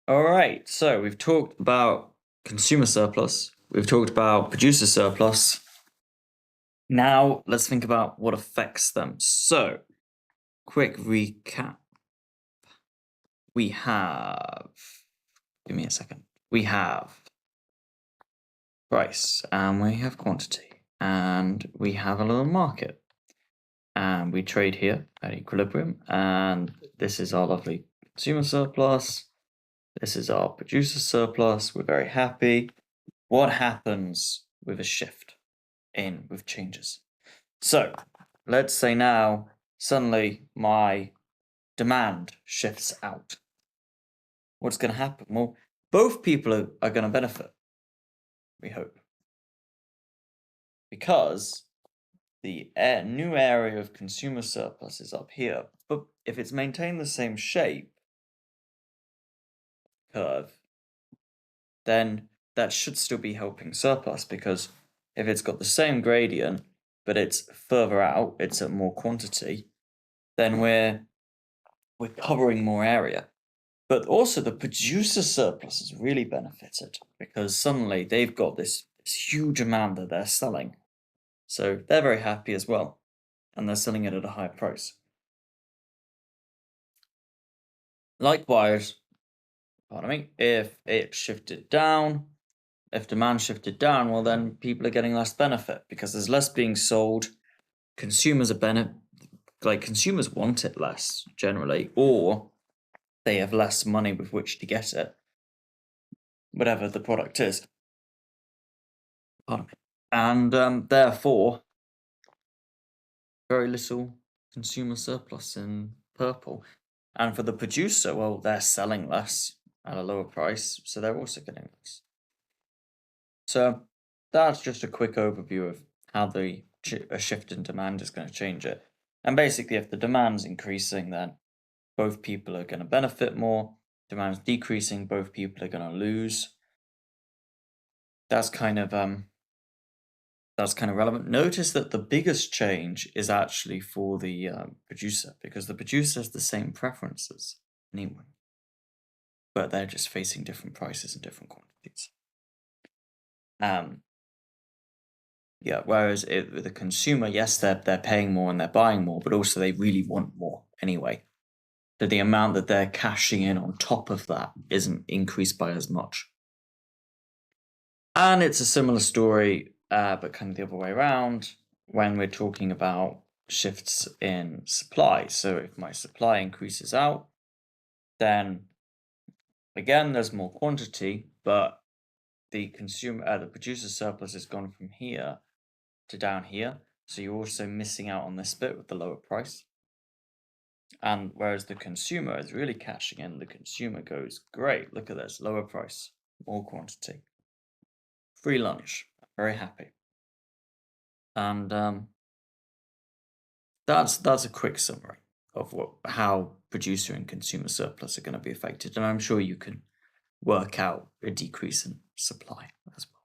All right, so we've talked about consumer surplus, we've talked about producer surplus. Now let's think about what affects them. So, quick recap. We have, give me a second. We have price, and we have quantity, and we have a little market. And we trade here at equilibrium, and this is our lovely consumer surplus. This is our producer surplus. We're very happy. What happens with a shift with changes? So let's say now suddenly my demand shifts out. What's going to happen? Well, both people are going to benefit, we hope, because the new area of consumer surplus is up here. But if it's maintained the same shape curve, then that should still be helping surplus, because if it's got the same gradient but it's further out, it's at more quantity, then we're covering more area. But also the producer surplus has really benefited, because suddenly they've got this huge amount that they're selling. So they're very happy as well, and they're selling it at a higher price. Likewise, pardon me, if it shifted down, if demand shifted down, well, then people are getting less benefit because there's less being sold. Consumers are consumers want it less generally, or they have less money with which to get it, whatever the product is. Pardon me. And therefore, very little consumer surplus in purple. And for the producer, well, they're selling less at a lower price, so they're also getting less. So that's just a quick overview of how a shift in demand is going to change it. And basically, if the demand's increasing, then both people are going to benefit more. Demand's decreasing, both people are going to lose. That's kind of relevant. Notice that the biggest change is actually for the producer, because the producer has the same preferences anyway, but they're just facing different prices and different quantities. Yeah, whereas with the consumer, yes, they're paying more and they're buying more, but also they really want more anyway. So the amount that they're cashing in on top of that isn't increased by as much. And it's a similar story, but kind of the other way around when we're talking about shifts in supply. So if my supply increases out, then again, there's more quantity, but the producer surplus has gone from here to down here. So you're also missing out on this bit with the lower price. And whereas the consumer is really cashing in, the consumer goes, great, look at this, lower price, more quantity. Free lunch, very happy. And that's a quick summary of how producer and consumer surplus are going to be affected. And I'm sure you can work out a decrease in supply as well.